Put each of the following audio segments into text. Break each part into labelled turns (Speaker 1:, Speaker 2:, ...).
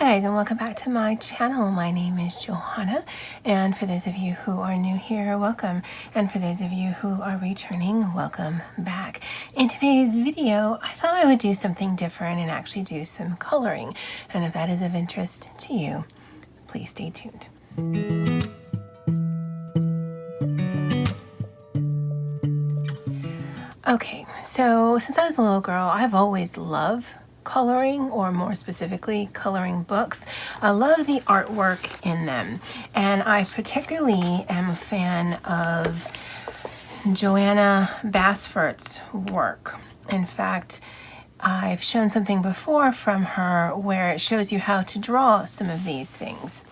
Speaker 1: Hi guys, and welcome back to my channel. My name is Johanna, and for those of you who are new here, welcome, and for those of you who are returning, welcome back. In today's video, I thought I would do something different and actually do some coloring, and if that is of interest to you, please stay tuned. Okay, so since I was a little girl, I've always loved coloring, or more specifically coloring books. I love the artwork in them, and I particularly am a fan of Johanna Basford's work. In fact, I've shown something before from her where it shows you how to draw some of these things.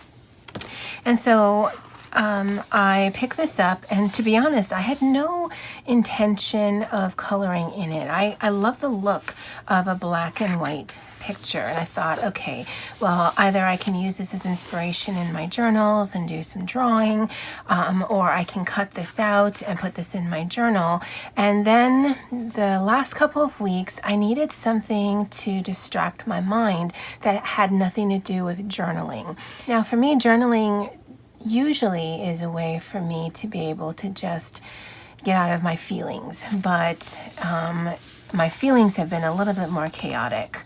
Speaker 1: And so I picked this up, and to be honest, I had no intention of coloring in it. I love the look of a black and white picture, and I thought, okay, well, either I can use this as inspiration in my journals and do some drawing, or I can cut this out and put this in my journal. And then the last couple of weeks, I needed something to distract my mind that had nothing to do with journaling. Now, for me, journaling usually is a way for me to be able to just get out of my feelings, but my feelings have been a little bit more chaotic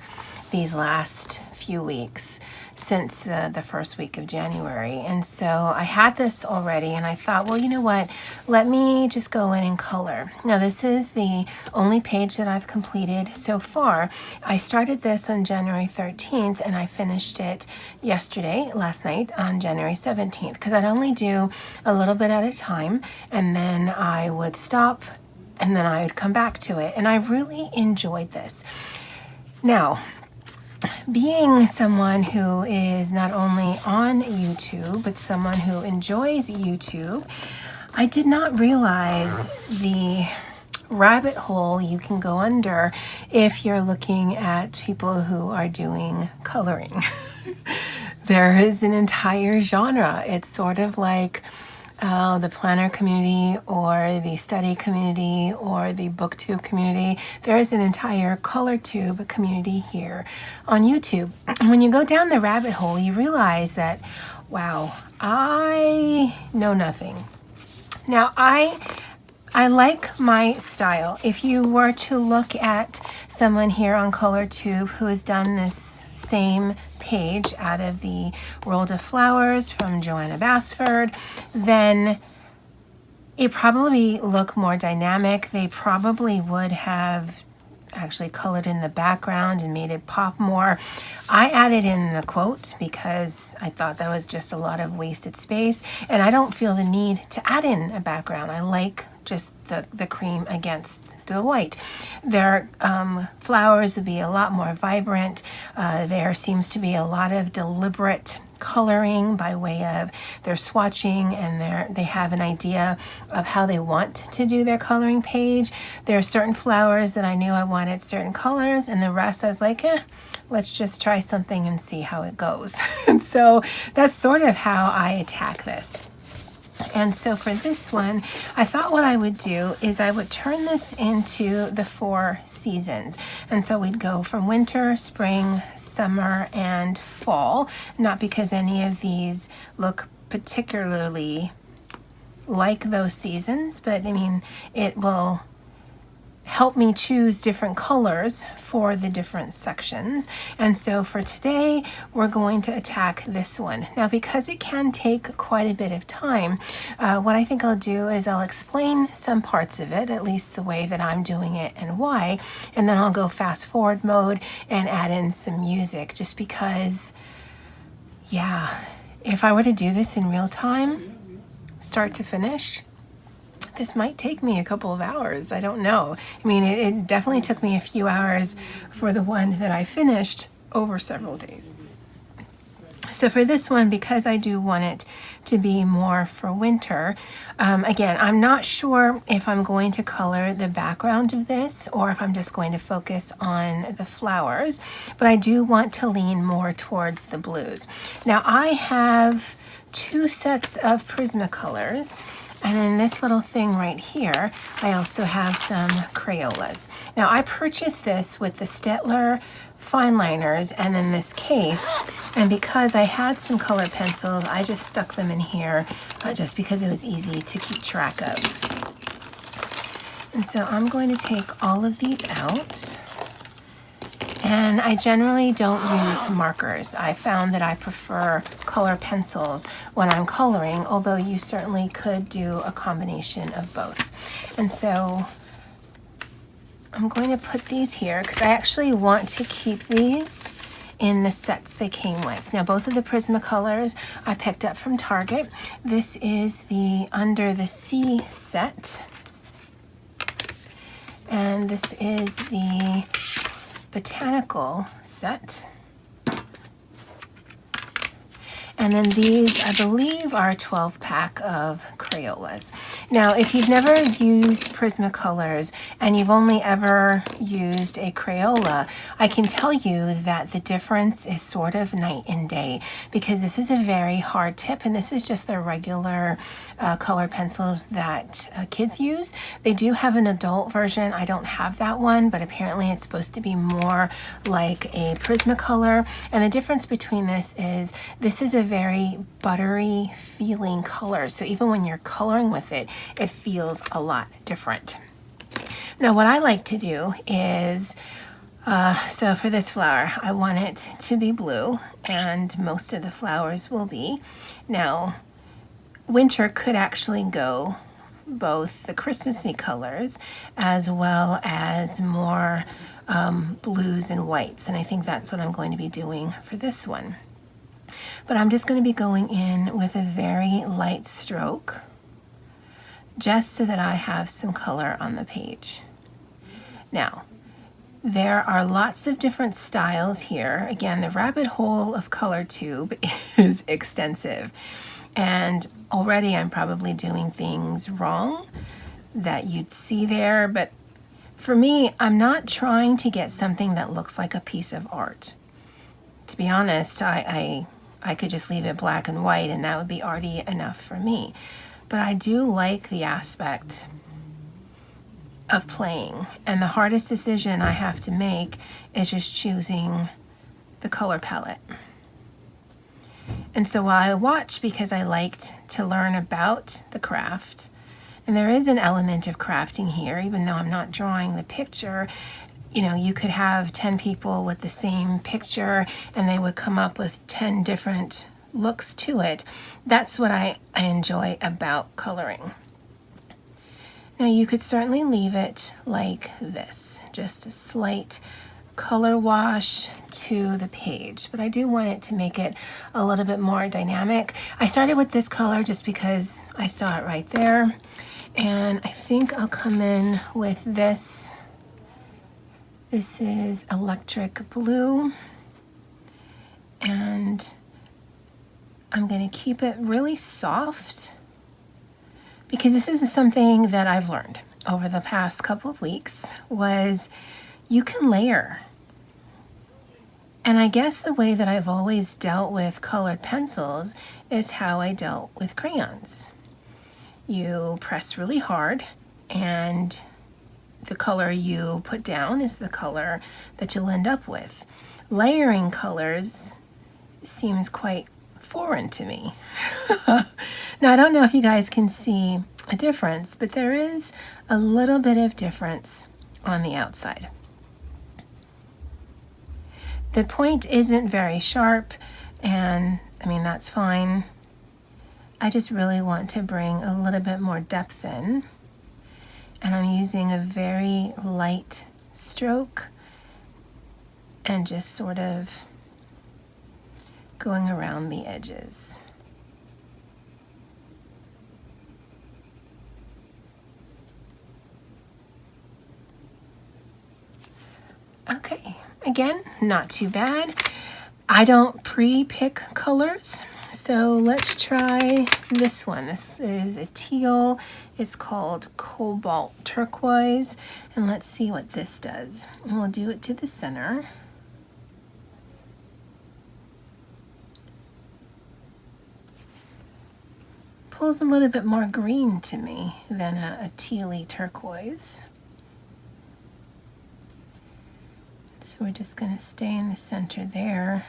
Speaker 1: these last few weeks since the first week of January. And so I had this already, and I thought, well, you know what, let me just go in and color. Now, this is the only page that I've completed so far. I started this on January 13th, and I finished it last night on January 17th, because I'd only do a little bit at a time, and then I would stop, and then I would come back to it, and I really enjoyed this. Now, being someone who is not only on YouTube, but someone who enjoys YouTube, I did not realize the rabbit hole you can go under if you're looking at people who are doing coloring. There is an entire genre. It's sort of like the planner community or the study community or the booktube community. There is an entire color tube community here on YouTube. When you go down the rabbit hole, you realize that, wow, I know nothing. Now, I like my style. If you were to look at someone here on ColorTube who has done this same page out of the World of Flowers from Johanna Basford, then it probably look more dynamic. They probably would have actually colored in the background and made it pop more. I added in the quote because I thought that was just a lot of wasted space, and I don't feel the need to add in a background. I like just the cream against the white. Their flowers would be a lot more vibrant. There seems to be a lot of deliberate coloring by way of their swatching, and they have an idea of how they want to do their coloring page. There are certain flowers that I knew I wanted certain colors, and the rest I was like, let's just try something and see how it goes. And so that's sort of how I attack this. And so for this one, I thought what I would do is I would turn this into the 4 seasons. And so we'd go from winter, spring, summer, and fall. Not because any of these look particularly like those seasons, but I mean, it will help me choose different colors for the different sections. And so for today, we're going to attack this one. Now, because it can take quite a bit of time, what I think I'll do is I'll explain some parts of it, at least the way that I'm doing it and why, and then I'll go fast forward mode and add in some music, just because, yeah, if I were to do this in real time, start to finish, this might take me a couple of hours. I don't know. I mean, it definitely took me a few hours for the one that I finished over several days. So for this one, because I do want it to be more for winter, again, I'm not sure if I'm going to color the background of this or if I'm just going to focus on the flowers, but I do want to lean more towards the blues. Now, I have 2 sets of Prismacolors, and in this little thing right here, I also have some Crayolas. Now, I purchased this with the Stettler fine liners and then this case. And because I had some colored pencils, I just stuck them in here just because it was easy to keep track of. And so I'm going to take all of these out. And I generally don't use markers. I found that I prefer color pencils when I'm coloring, although you certainly could do a combination of both. And so I'm going to put these here because I actually want to keep these in the sets they came with. Now, both of the Prismacolors I picked up from Target. This is the Under the Sea set. And this is the Botanical set. And then these, I believe, are a 12-pack of Crayolas. Now, if you've never used Prismacolors and you've only ever used a Crayola, I can tell you that the difference is sort of night and day, because this is a very hard tip, and this is just the regular colored pencils that kids use. They do have an adult version. I don't have that one, but apparently it's supposed to be more like a Prismacolor. And the difference between this is a very buttery feeling color. So even when you're coloring with it, it feels a lot different. Now, what I like to do is, so for this flower, I want it to be blue, and most of the flowers will be. Now, winter could actually go both the Christmassy colors as well as more blues and whites, and I think that's what I'm going to be doing for this one. But I'm just going to be going in with a very light stroke, just so that I have some color on the page. Now, there are lots of different styles here. Again, the rabbit hole of Color Tube is extensive, and already I'm probably doing things wrong that you'd see there, but for me, I'm not trying to get something that looks like a piece of art. To be honest, I could just leave it black and white and that would be arty enough for me. But I do like the aspect of playing, and the hardest decision I have to make is just choosing the color palette. And so while I watch, because I liked to learn about the craft, and there is an element of crafting here, even though I'm not drawing the picture. You know, you could have 10 people with the same picture and they would come up with 10 different looks to it. That's what I enjoy about coloring. Now, you could certainly leave it like this, just a slight color wash to the page, but I do want it to make it a little bit more dynamic. I started with this color just because I saw it right there, and I think I'll come in with this. This is Electric Blue, and I'm going to keep it really soft because this is something that I've learned over the past couple of weeks was you can layer. And I guess the way that I've always dealt with colored pencils is how I dealt with crayons. You press really hard, and the color you put down is the color that you'll end up with. Layering colors seems quite foreign to me. Now, I don't know if you guys can see a difference, but there is a little bit of difference on the outside. The point isn't very sharp, and I mean, that's fine. I just really want to bring a little bit more depth in. And I'm using a very light stroke and just sort of going around the edges. Okay, again, not too bad. I don't pre-pick colors, so let's try this one. This is a teal. It's called Cobalt Turquoise, and let's see what this does. And we'll do it to the center. Pulls a little bit more green to me than a tealy turquoise. So we're just going to stay in the center there.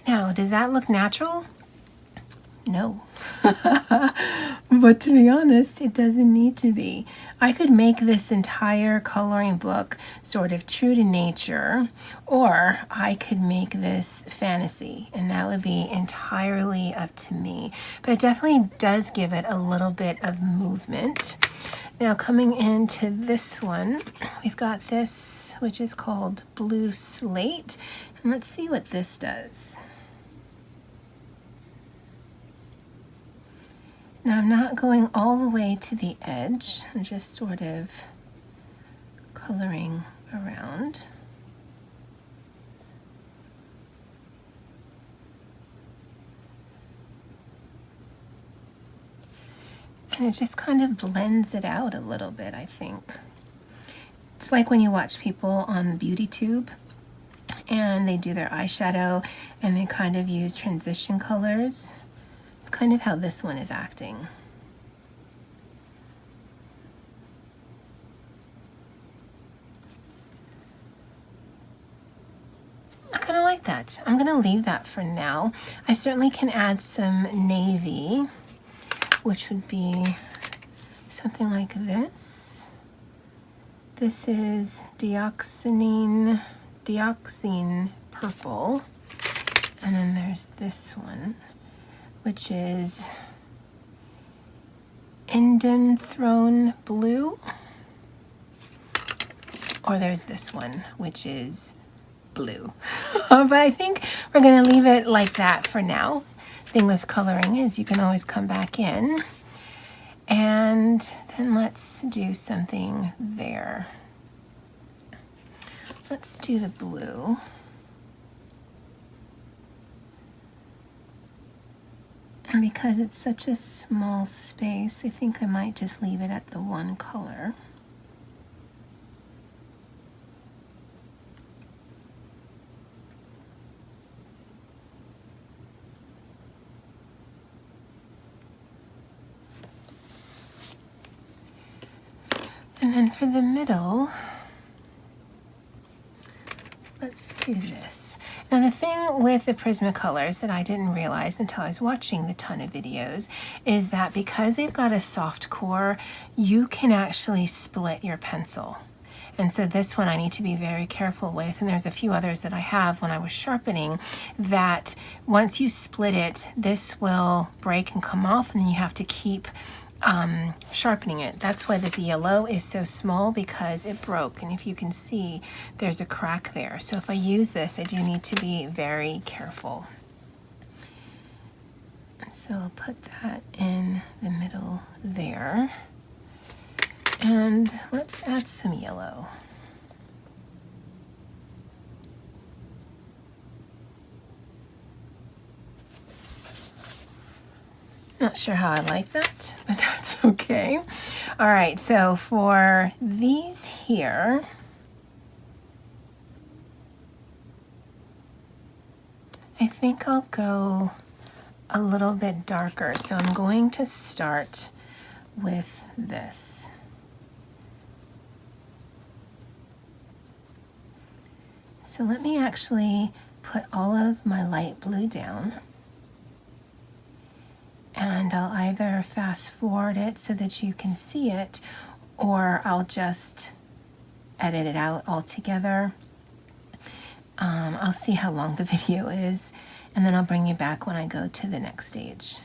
Speaker 1: Now, does that look natural? No. But to be honest, it doesn't need to be. I could make this entire coloring book sort of true to nature, or I could make this fantasy, and that would be entirely up to me. But it definitely does give it a little bit of movement. Now coming into this one, we've got this, which is called Blue Slate. And let's see what this does. Now I'm not going all the way to the edge, I'm just sort of coloring around. And it just kind of blends it out a little bit, I think. It's like when you watch people on BeautyTube and they do their eyeshadow and they kind of use transition colors. It's kind of how this one is acting. I kind of like that. I'm going to leave that for now. I certainly can add some navy, which would be something like this. This is dioxine purple. And then there's this one, which is Indian Throne Blue. Or there's this one, which is blue. But I think we're going to leave it like that for now. Thing with coloring is you can always come back in. And then let's do something there. Let's do the blue. And because it's such a small space, I think I might just leave it at the one color. And then for the middle, let's do this. Now the thing with the Prismacolors that I didn't realize until I was watching the ton of videos is that because they've got a soft core, you can actually split your pencil. And so this one I need to be very careful with, and there's a few others that I have when I was sharpening, that once you split it, this will break and come off, and then you have to keep sharpening it. That's why this yellow is so small, because it broke, and if you can see, there's a crack there. So if I use this, I do need to be very careful. And so I'll put that in the middle there. And let's add some yellow. Not sure how I like that, but that's okay. All right, so for these here, I think I'll go a little bit darker. So I'm going to start with this. So let me actually put all of my light blue down. And I'll either fast forward it so that you can see it, or I'll just edit it out altogether. I'll see how long the video is, and then I'll bring you back when I go to the next stage.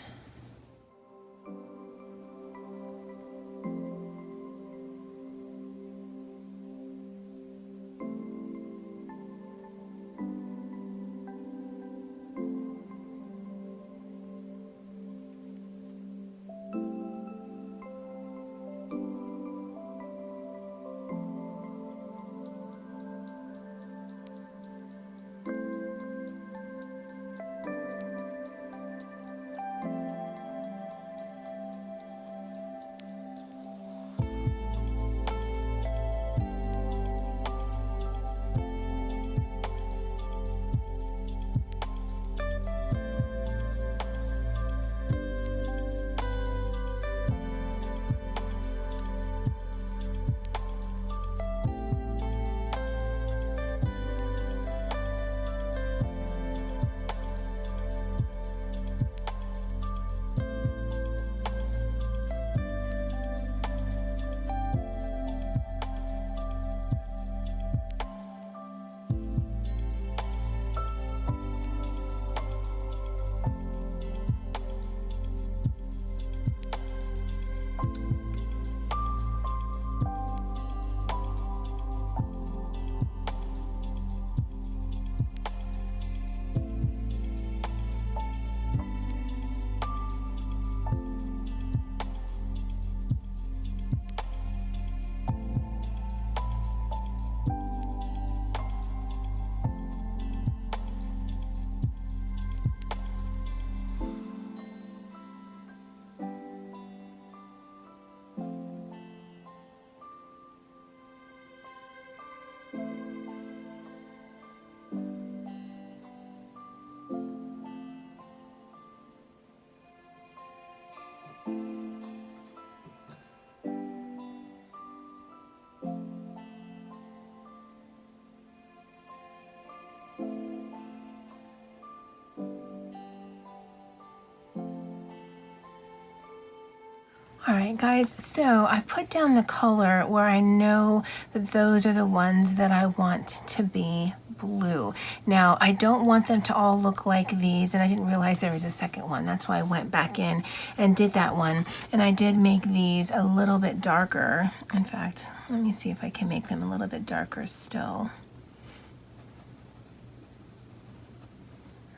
Speaker 1: All right, guys, so I've put down the color where I know that those are the ones that I want to be blue. Now, I don't want them to all look like these, and I didn't realize there was a second one. That's why I went back in and did that one. And I did make these a little bit darker. In fact, let me see if I can make them a little bit darker still.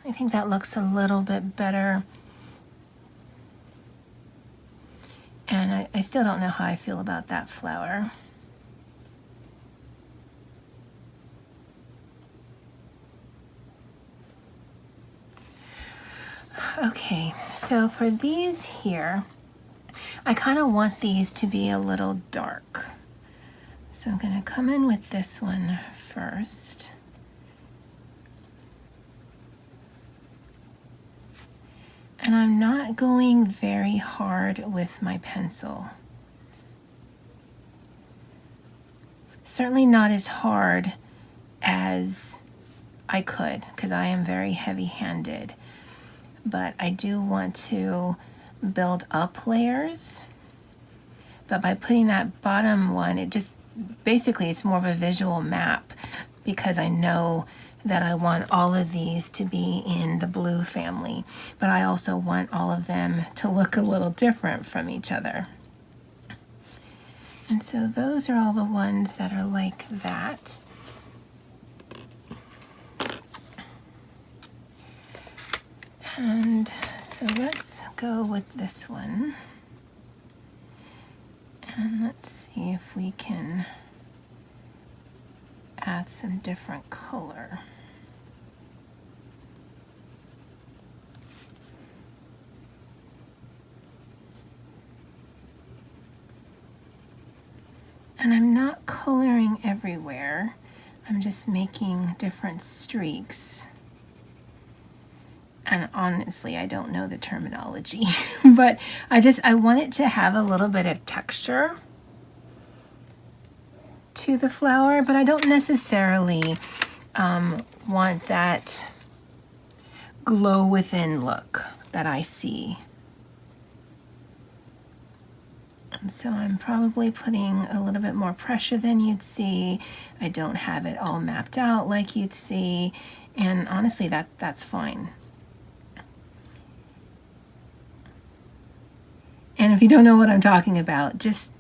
Speaker 1: I think that looks a little bit better. And I still don't know how I feel about that flower. Okay, so for these here, I kind of want these to be a little dark. So I'm going to come in with this one first. And I'm not going very hard with my pencil. Certainly not as hard as I could, because I am very heavy-handed. But I do want to build up layers. But by putting that bottom one, it just, basically it's more of a visual map, because I know that I want all of these to be in the blue family, but I also want all of them to look a little different from each other. And so those are all the ones that are like that. And so let's go with this one. And let's see if we can add some different color. And I'm not coloring everywhere. I'm just making different streaks. And honestly, I don't know the terminology, but I want it to have a little bit of texture to the flower, but I don't necessarily want that glow within look that I see. And so I'm probably putting a little bit more pressure than you'd see. I don't have it all mapped out like you'd see, and honestly, that's fine. And if you don't know what I'm talking about, just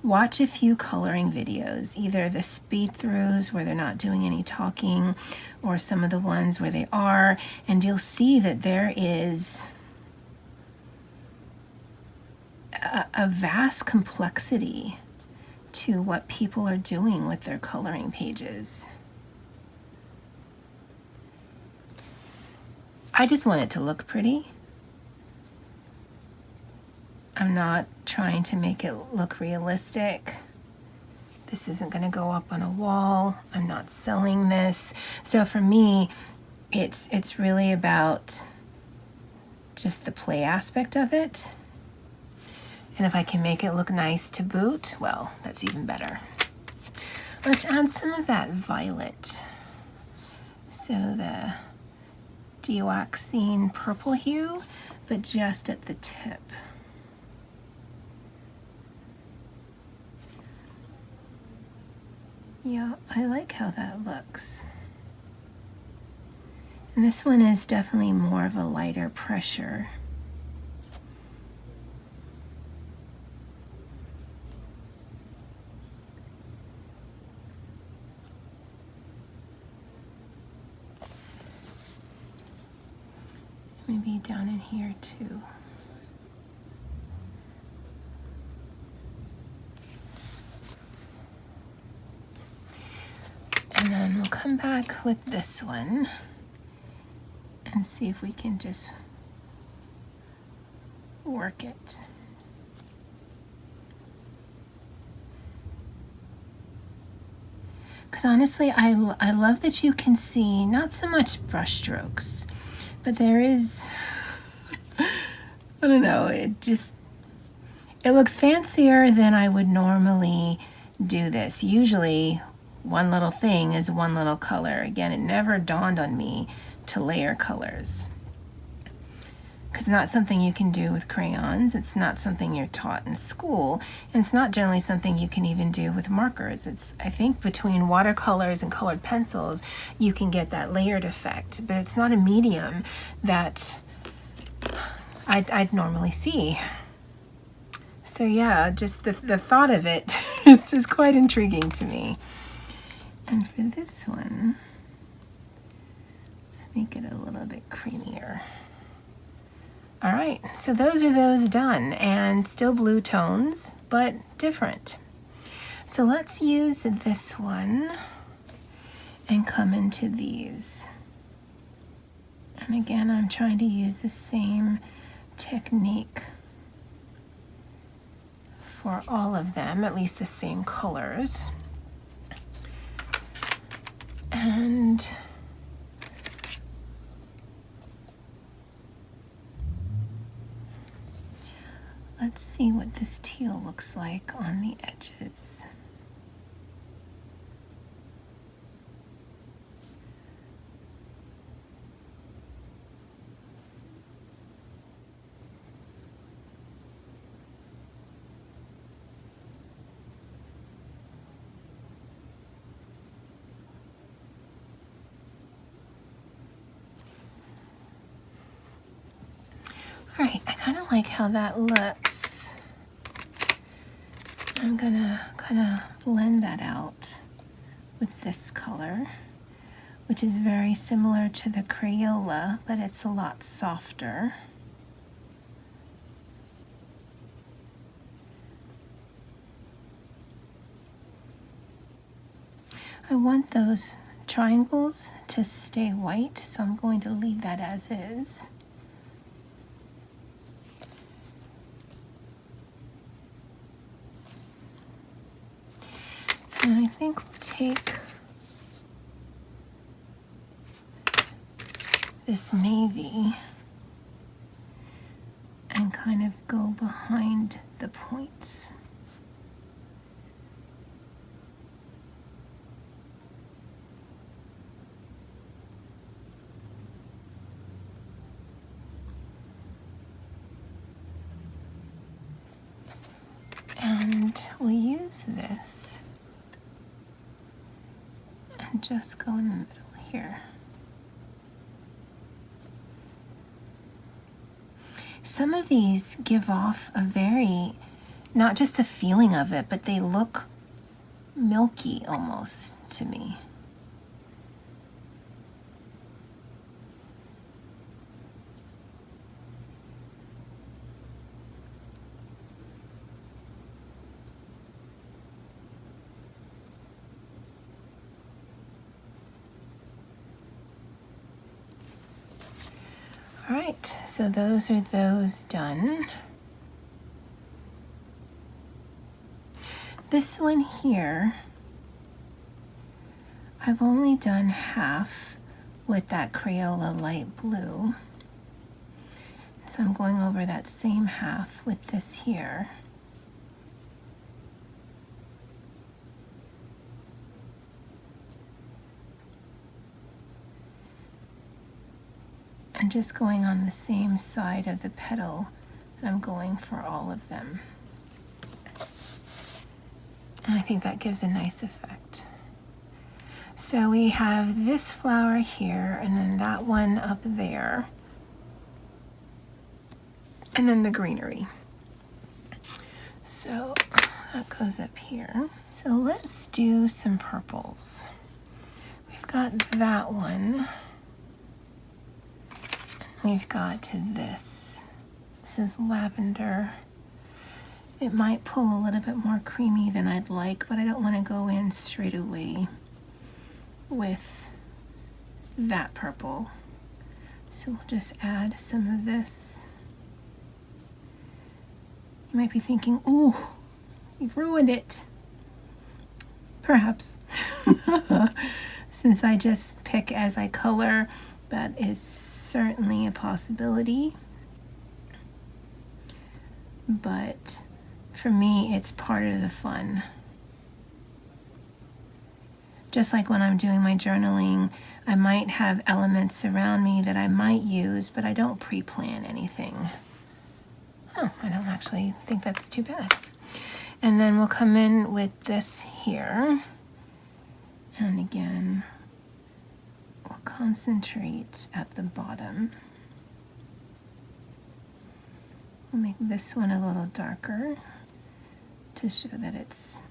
Speaker 1: watch a few coloring videos, either the speed throughs where they're not doing any talking, or some of the ones where they are, and you'll see that there is a vast complexity to what people are doing with their coloring pages. I just want it to look pretty. I'm not trying to make it look realistic. This isn't going to go up on a wall. I'm not selling this. So for me, it's really about just the play aspect of it. And if I can make it look nice to boot, well, that's even better. Let's add some of that violet. So the dewaxing purple hue, but just at the tip. Yeah, I like how that looks. And this one is definitely more of a lighter pressure. Maybe down in here too. And then we'll come back with this one and see if we can just work it. Because honestly, I love that you can see not so much brush strokes, but there is, I don't know, it looks fancier than I would normally do this. Usually one little thing is one little color. Again, it never dawned on me to layer colors, because it's not something you can do with crayons. It's not something you're taught in school. And it's not generally something you can even do with markers. It's, I think, between watercolors and colored pencils, you can get that layered effect. But it's not a medium that I'd normally see. So yeah, just the thought of it is quite intriguing to me. And for this one, let's make it a little bit creamier. All right, so those are those done, and still blue tones, but different. So let's use this one and come into these. And again, I'm trying to use the same technique for all of them, at least the same colors. And let's see what this teal looks like on the edges. All right, I kind of like how that looks. I'm gonna kind of blend that out with this color, which is very similar to the Crayola, but it's a lot softer. I want those triangles to stay white, so I'm going to leave that as is. And I think we'll take this navy and kind of go behind the points. And we'll use this and just go in the middle here. Some of these give off a very, not just the feeling of it, but they look milky almost to me. All right, so those are those done. This one here, I've only done half with that Crayola light blue. So I'm going over that same half with this here. And just going on the same side of the petal that I'm going for all of them. And I think that gives a nice effect. So we have this flower here, and then that one up there, and then the greenery. So that goes up here. So let's do some purples. We've got that one. We've got this. This is lavender. It might pull a little bit more creamy than I'd like, but I don't want to go in straight away with that purple. So we'll just add some of this. You might be thinking, ooh, you've ruined it. Perhaps. Since I just pick as I color, that is certainly a possibility. But for me, it's part of the fun. Just like when I'm doing my journaling, I might have elements around me that I might use, but I don't pre-plan anything. Oh, I don't actually think that's too bad. And then we'll come in with this here. And again, we'll concentrate at the bottom. We'll make this one a little darker to show that it's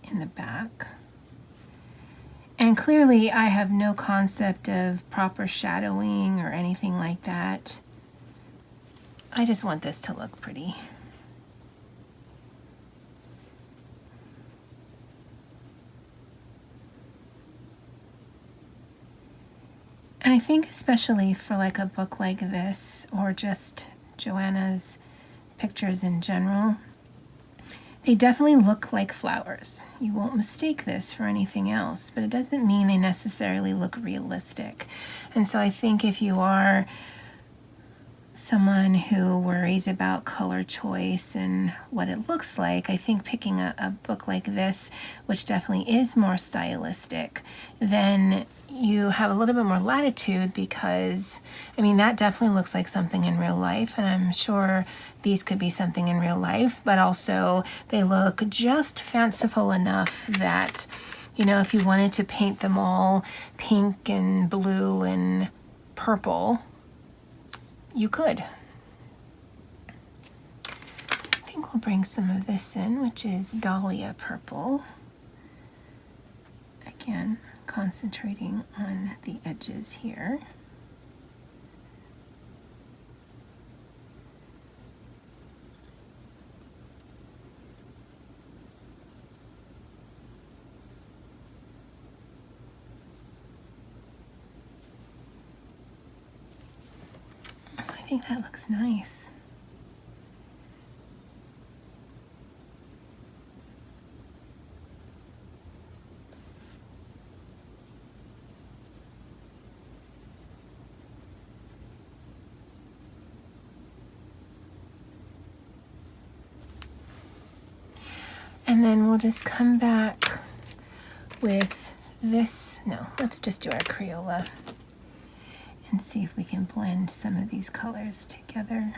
Speaker 1: in the back. And clearly I have no concept of proper shadowing or anything like that. I just want this to look pretty. And I think especially for like a book like this, or just Johanna's pictures in general, they definitely look like flowers. You won't mistake this for anything else, but it doesn't mean they necessarily look realistic. And so I think if you are someone who worries about color choice and what it looks like, I think picking a book like this, which definitely is more stylistic, then you have a little bit more latitude, because I mean that definitely looks like something in real life, and I'm sure these could be something in real life, but also they look just fanciful enough that, you know, if you wanted to paint them all pink and blue and purple, you could. I think we'll bring some of this in, which is Dahlia purple. Again, concentrating on the edges here. I think that looks nice. And then we'll just come back with this. No, let's just do our Crayola and see if we can blend some of these colors together.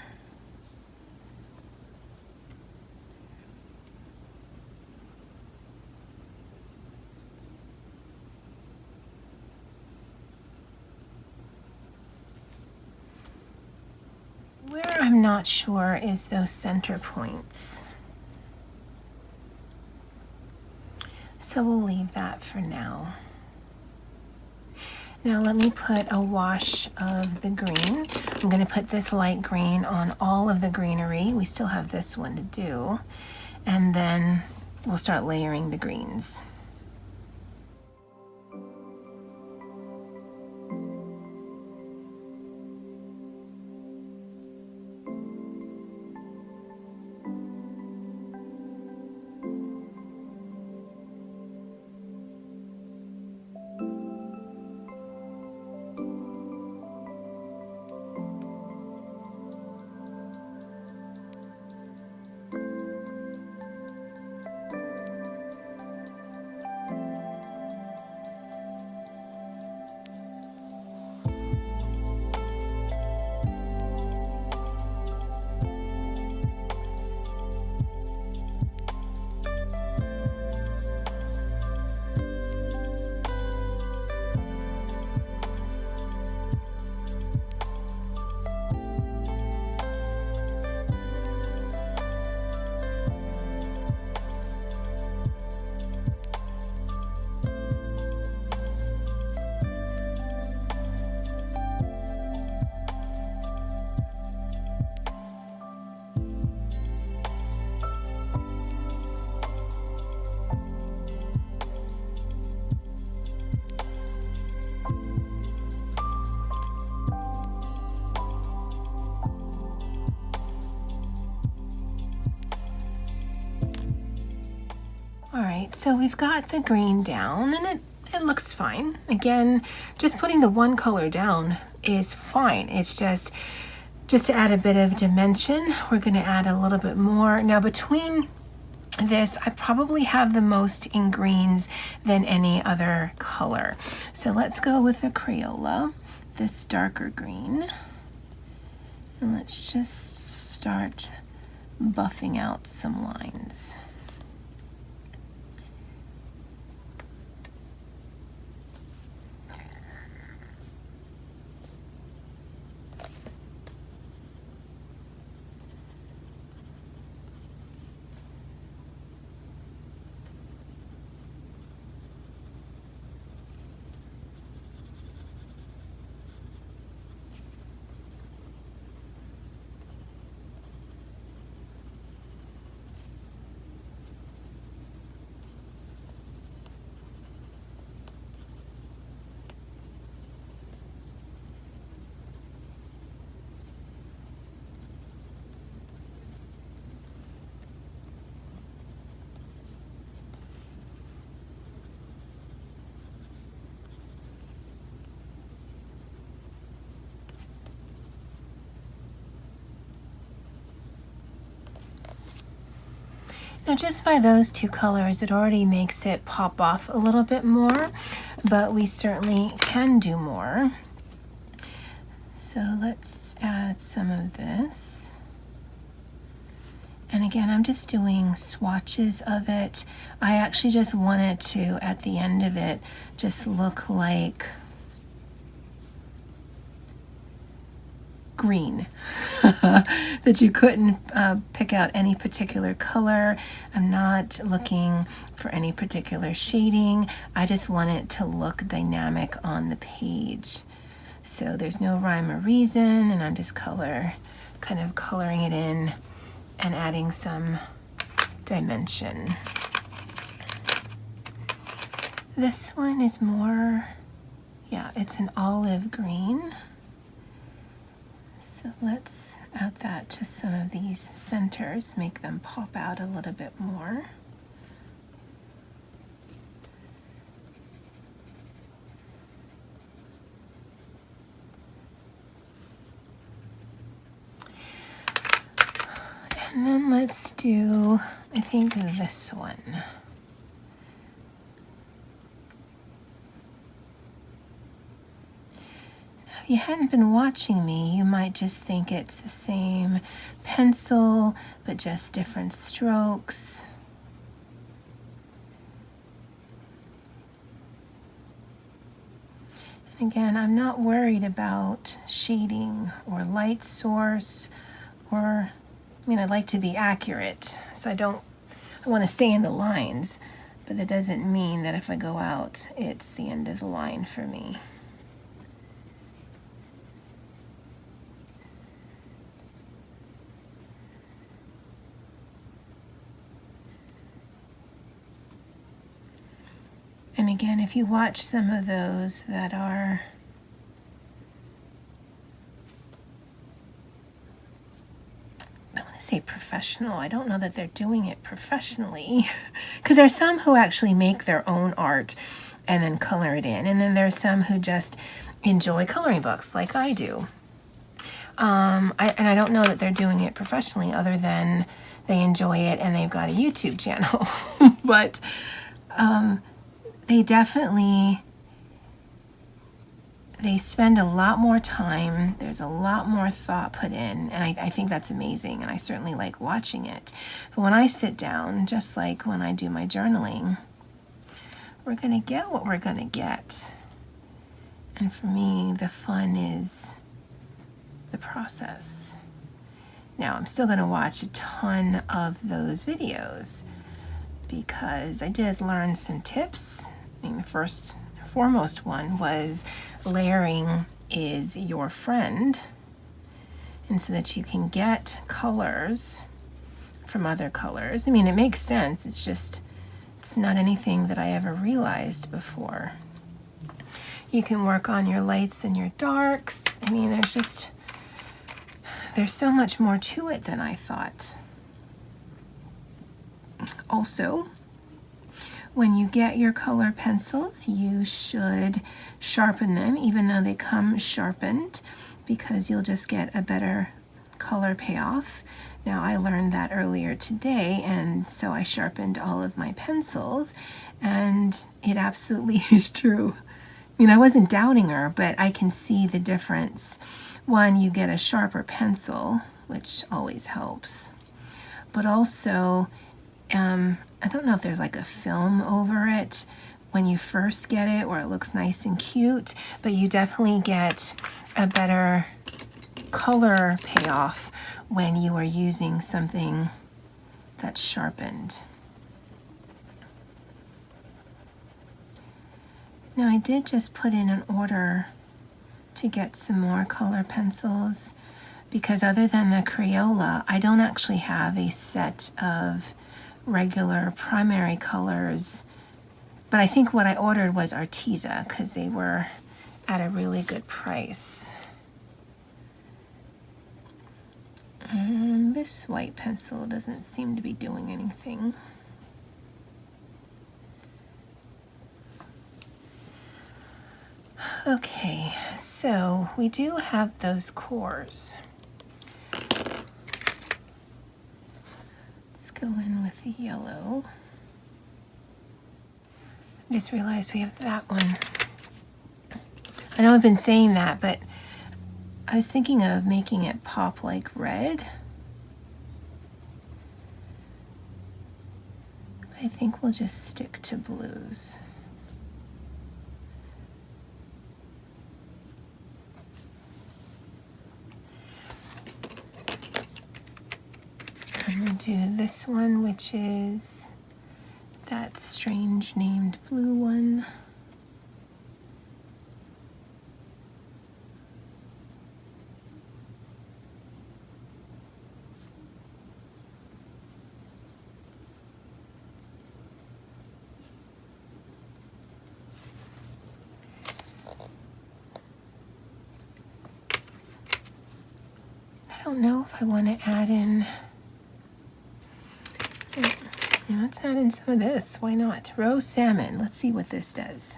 Speaker 1: Where I'm not sure is those center points. So we'll leave that for now. Now let me put a wash of the green. I'm going to put this light green on all of the greenery. We still have this one to do. And then we'll start layering the greens. All right, so we've got the green down, and it looks fine. Again, just putting the one color down is fine. It's just to add a bit of dimension, we're going to add a little bit more. Now between this, I probably have the most in greens than any other color. So let's go with the Crayola, this darker green. And let's just start buffing out some lines. Now just by those two colors, it already makes it pop off a little bit more, but we certainly can do more. So let's add some of this. And again, I'm just doing swatches of it. I actually just want it to, at the end of it, just look like green. That you couldn't pick out any particular color. I'm not looking for any particular shading. I just want it to look dynamic on the page. So there's no rhyme or reason, and I'm just kind of coloring it in and adding some dimension. This one is more, yeah, it's an olive green. So let's add that to some of these centers, make them pop out a little bit more. And then let's do, I think, this one. If you hadn't been watching me, you might just think it's the same pencil, but just different strokes. And again, I'm not worried about shading or light source, or, I mean, I like to be accurate, so I want to stay in the lines, but that doesn't mean that if I go out, it's the end of the line for me. And again, if you watch some of those that are I don't want to say professional. I don't know that they're doing it professionally, because there's some who actually make their own art and then color it in. And then there's some who just enjoy coloring books like I do. And I don't know that they're doing it professionally other than they enjoy it and they've got a YouTube channel. But they definitely, they spend a lot more time. There's a lot more thought put in, and I think that's amazing, and I certainly like watching it. But when I sit down, just like when I do my journaling, we're going to get what we're going to get. And for me, the fun is the process. Now, I'm still going to watch a ton of those videos because I did learn some tips. I mean, the first foremost one was layering is your friend, and so that you can get colors from other colors. I mean, it makes sense. It's just, it's not anything that I ever realized before. You can work on your lights and your darks. I mean, there's so much more to it than I thought. Also, when you get your color pencils, you should sharpen them, even though they come sharpened, because you'll just get a better color payoff. Now I learned that earlier today, and so I sharpened all of my pencils, and it absolutely is true. I mean, I wasn't doubting her, but I can see the difference. One, you get a sharper pencil, which always helps, but also I don't know if there's like a film over it when you first get it where it looks nice and cute, but you definitely get a better color payoff when you are using something that's sharpened. Now I did just put in an order to get some more color pencils because other than the Crayola, I don't actually have a set of regular primary colors, but I think what I ordered was Arteza because they were at a really good price. And this white pencil doesn't seem to be doing anything. Okay, so we do have those cores. Let's go in with the yellow. I just realized we have that one. I know I've been saying that, but I was thinking of making it pop like red. I think we'll just stick to blues. I'm going to do this one, which is that strange named blue one. I don't know if I want to add in. Let's add in some of this. Why not? Rose salmon. Let's see what this does.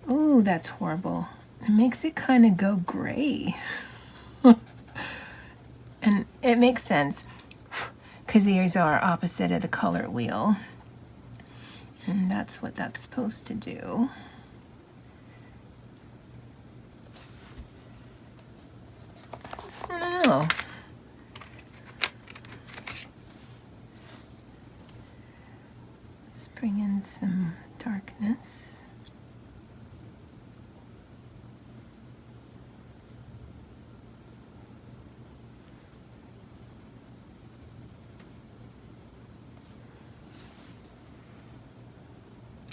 Speaker 1: Ooh, that's horrible. It makes it kind of go gray. And it makes sense because these are opposite of the color wheel. And that's what that's supposed to do. I don't know. Let's bring in some darkness.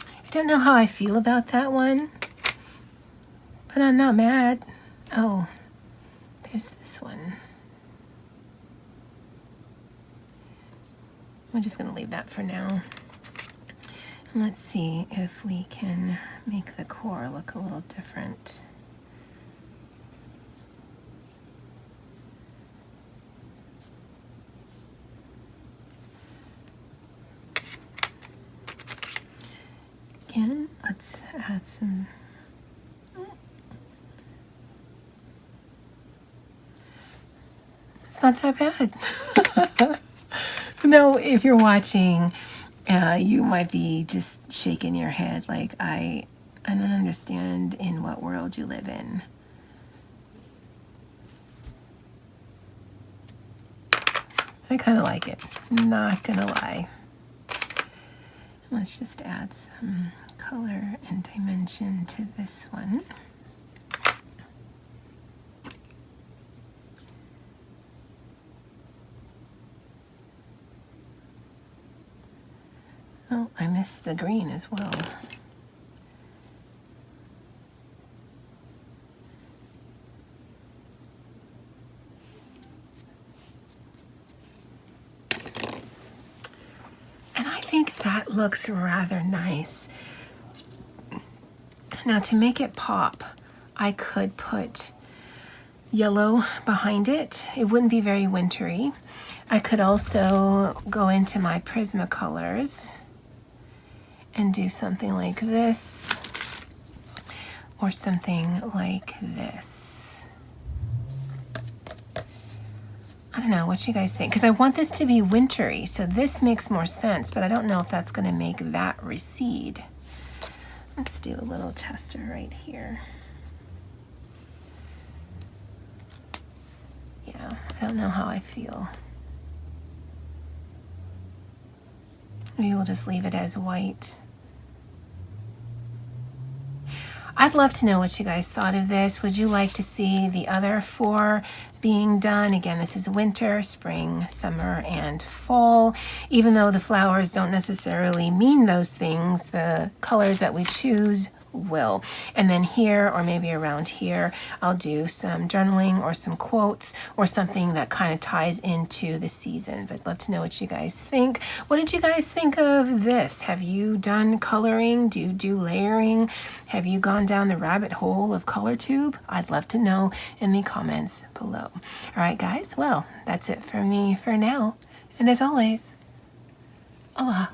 Speaker 1: I don't know how I feel about that one, but I'm not mad. Oh, there's this one. I'm just going to leave that for now. And let's see if we can make the core look a little different. Again, let's add some. It's not that bad. No, if you're watching, you might be just shaking your head like, I don't understand in what world you live in. I kind of like it, not gonna lie. Let's just add some color and dimension to this one. Oh, I missed the green as well. And I think that looks rather nice. Now to make it pop, I could put yellow behind it. It wouldn't be very wintry. I could also go into my Prismacolors and do something like this or something like this. I don't know what you guys think, because I want this to be wintry, so this makes more sense, but I don't know if that's going to make that recede. Let's do a little tester right here. Yeah, I don't know how I feel. Maybe we'll just leave it as white. I'd love to know what you guys thought of this. Would you like to see the other 4 being done? Again, this is winter, spring, summer, and fall. Even though the flowers don't necessarily mean those things, the colors that we choose will. And then here, or maybe around here, I'll do some journaling or some quotes or something that kind of ties into the seasons. I'd love to know what you guys think. What did you guys think of this? Have you done coloring? Do you do layering? Have you gone down the rabbit hole of ColorTube? I'd love to know in the comments below. All right, guys, well, that's it for me for now. And as always, aloha.